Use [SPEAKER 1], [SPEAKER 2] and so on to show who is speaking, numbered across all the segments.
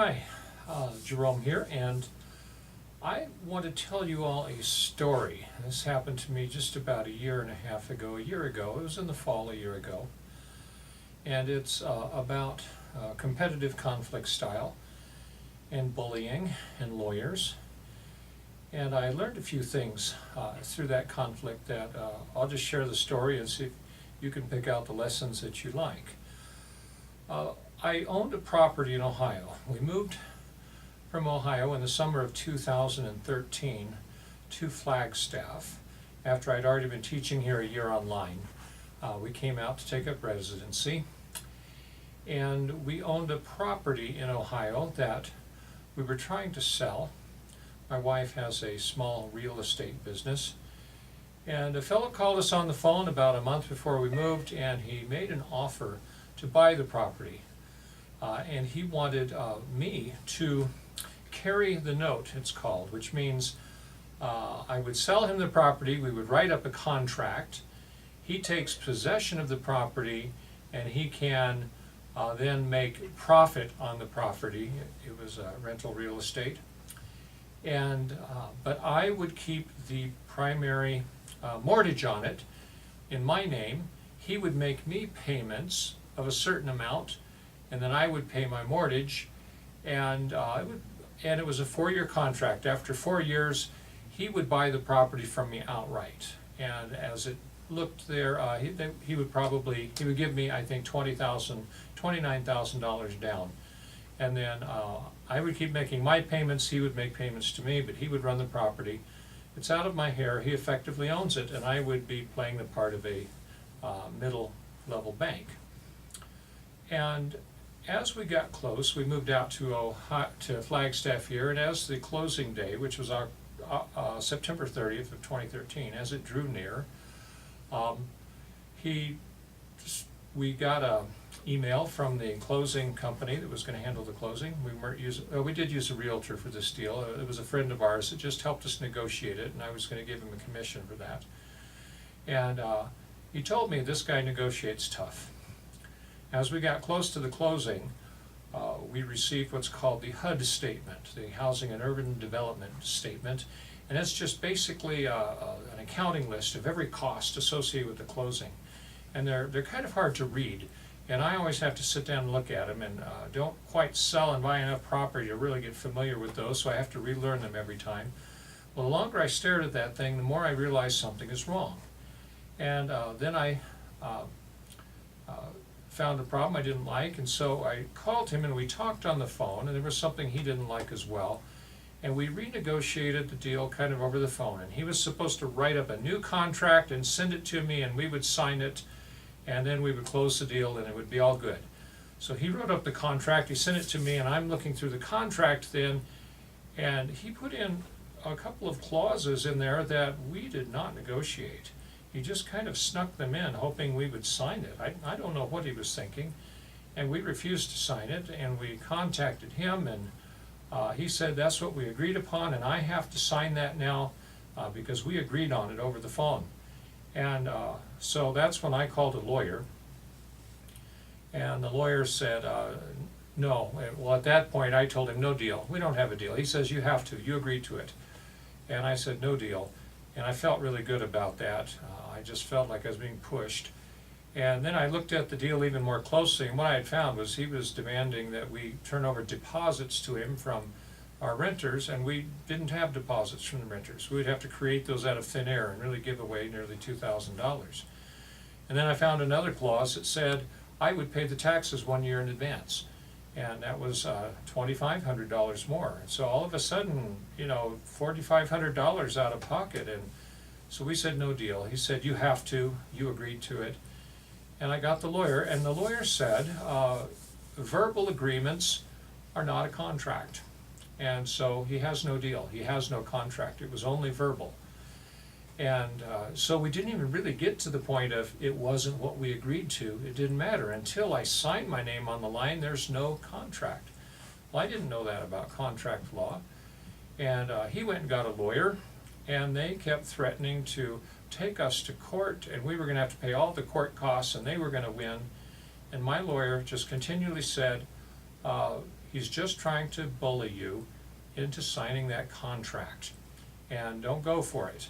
[SPEAKER 1] Hi, Jerome here, and I want to tell you all a story. This happened to me just about a year and a half ago. It was in the fall a year ago, and it's about competitive conflict style and bullying and lawyers. And I learned a few things through that conflict that I'll just share the story and see if you can pick out the lessons that you like. I owned a property in Ohio. We moved from Ohio in the summer of 2013 to Flagstaff after I'd already been teaching here a year online. We came out to take up residency, and we owned a property in Ohio that we were trying to sell. My wife has a small real estate business, and a fellow called us on the phone about a month before we moved, and he made an offer to buy the property. And he wanted me to carry the note, it's called, which means I would sell him the property, we would write up a contract, he takes possession of the property, and he can then make profit on the property. It was rental real estate. And but I would keep the primary mortgage on it in my name. He would make me payments of a certain amount, and then I would pay my mortgage, and it was a 4-year contract. After 4 years, he would buy the property from me outright. And as it looked there, he would give me, I think, $29,000 down, and then I would keep making my payments. He would make payments to me, but he would run the property. It's out of my hair. He effectively owns it, and I would be playing the part of a middle-level bank. And as we got close, we moved out to Flagstaff here, and as the closing day, which was our September 30th of 2013, as it drew near, we got an email from the closing company that was going to handle the closing. We did use a realtor for this deal. It was a friend of ours that just helped us negotiate it, and I was going to give him a commission for that. And he told me this guy negotiates tough. As we got close to the closing, we received what's called the HUD statement, the Housing and Urban Development Statement, and it's just basically an accounting list of every cost associated with the closing. And they're kind of hard to read, and I always have to sit down and look at them, and don't quite sell and buy enough property to really get familiar with those, so I have to relearn them every time. Well, the longer I stared at that thing, the more I realized something is wrong. And then I found a problem I didn't like, and so I called him and we talked on the phone, and there was something he didn't like as well, and we renegotiated the deal kind of over the phone. And he was supposed to write up a new contract and send it to me, and we would sign it, and then we would close the deal and it would be all good. So he wrote up the contract, he sent it to me, and I'm looking through the contract then, and he put in a couple of clauses in there that we did not negotiate. He just kind of snuck them in, hoping we would sign it. I don't know what he was thinking, and we refused to sign it, and we contacted him, and he said that's what we agreed upon, and I have to sign that now because we agreed on it over the phone. And so that's when I called a lawyer, and the lawyer said no. Well, at that point I told him no deal, we don't have a deal. He says you have to, you agreed to it. And I said no deal, and I felt really good about that. I just felt like I was being pushed. And then I looked at the deal even more closely, and what I had found was he was demanding that we turn over deposits to him from our renters, and we didn't have deposits from the renters. We would have to create those out of thin air and really give away nearly $2,000. And then I found another clause that said I would pay the taxes 1 year in advance, and that was $2,500 more. And so all of a sudden, $4,500 out of pocket, and so we said no deal. He said you have to, you agreed to it. And I got the lawyer, and the lawyer said verbal agreements are not a contract. And so he has no deal, he has no contract, it was only verbal. And so we didn't even really get to the point of it wasn't what we agreed to. It didn't matter until I signed my name on the line, there's no contract. Well, I didn't know that about contract law. And he went and got a lawyer, and they kept threatening to take us to court, and we were going to have to pay all the court costs, and they were going to win. And my lawyer just continually said, He's just trying to bully you into signing that contract, and don't go for it.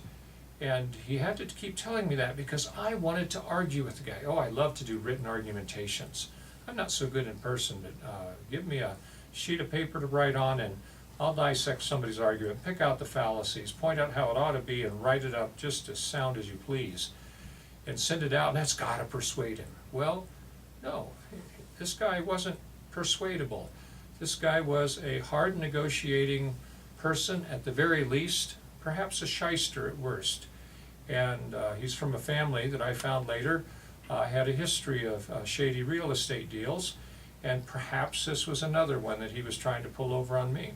[SPEAKER 1] And he had to keep telling me that because I wanted to argue with the guy. Oh, I love to do written argumentations. I'm not so good in person, but give me a sheet of paper to write on and I'll dissect somebody's argument, pick out the fallacies, point out how it ought to be, and write it up just as sound as you please, and send it out, and that's got to persuade him. Well, no, this guy wasn't persuadable. This guy was a hard negotiating person at the very least, perhaps a shyster at worst. And he's from a family that I found later had a history of shady real estate deals, and perhaps this was another one that he was trying to pull over on me.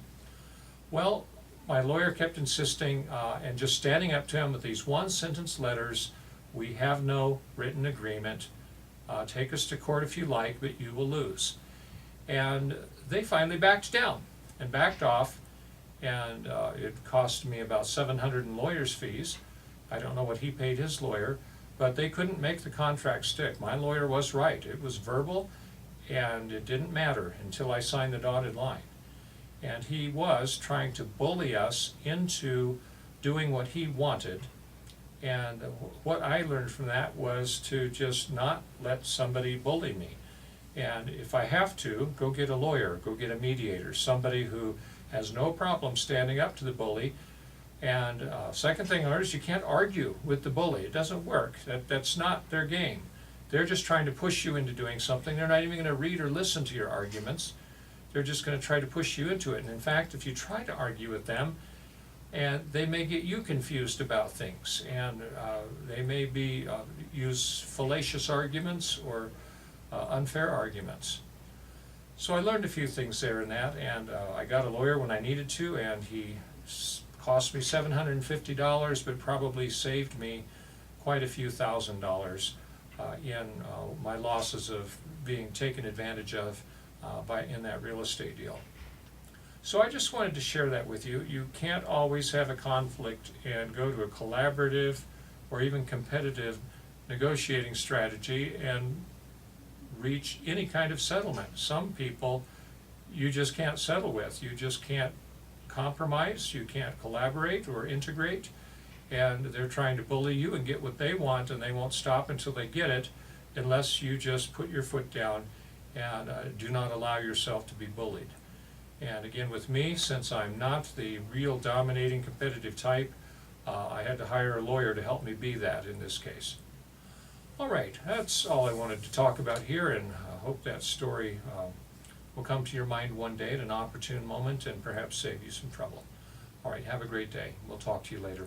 [SPEAKER 1] Well, my lawyer kept insisting and just standing up to him with these one-sentence letters: we have no written agreement. Take us to court if you like, but you will lose. And they finally backed down and backed off, and it cost me about $700 in lawyer's fees. I don't know what he paid his lawyer, but they couldn't make the contract stick. My lawyer was right. It was verbal, and it didn't matter until I signed the dotted line. And he was trying to bully us into doing what he wanted. And what I learned from that was to just not let somebody bully me. And if I have to, go get a lawyer, go get a mediator, somebody who has no problem standing up to the bully. And second thing I learned is you can't argue with the bully. It doesn't work. That's not their game. They're just trying to push you into doing something. They're not even going to read or listen to your arguments. They're just going to try to push you into it. And in fact, if you try to argue with them, and they may get you confused about things, and they may use fallacious arguments or unfair arguments. So I learned a few things there in that, and I got a lawyer when I needed to, and he cost me $750, but probably saved me quite a few $1,000s in my losses of being taken advantage of in that real estate deal. So I just wanted to share that with you. You can't always have a conflict and go to a collaborative or even competitive negotiating strategy and reach any kind of settlement. Some people you just can't settle with. You just can't compromise. You can't collaborate or integrate. And they're trying to bully you and get what they want, and they won't stop until they get it unless you just put your foot down and do not allow yourself to be bullied. And again, with me, since I'm not the real dominating competitive type, I had to hire a lawyer to help me be that in this case. All right, that's all I wanted to talk about here, and I hope that story will come to your mind one day at an opportune moment and perhaps save you some trouble. All right, have a great day. We'll talk to you later.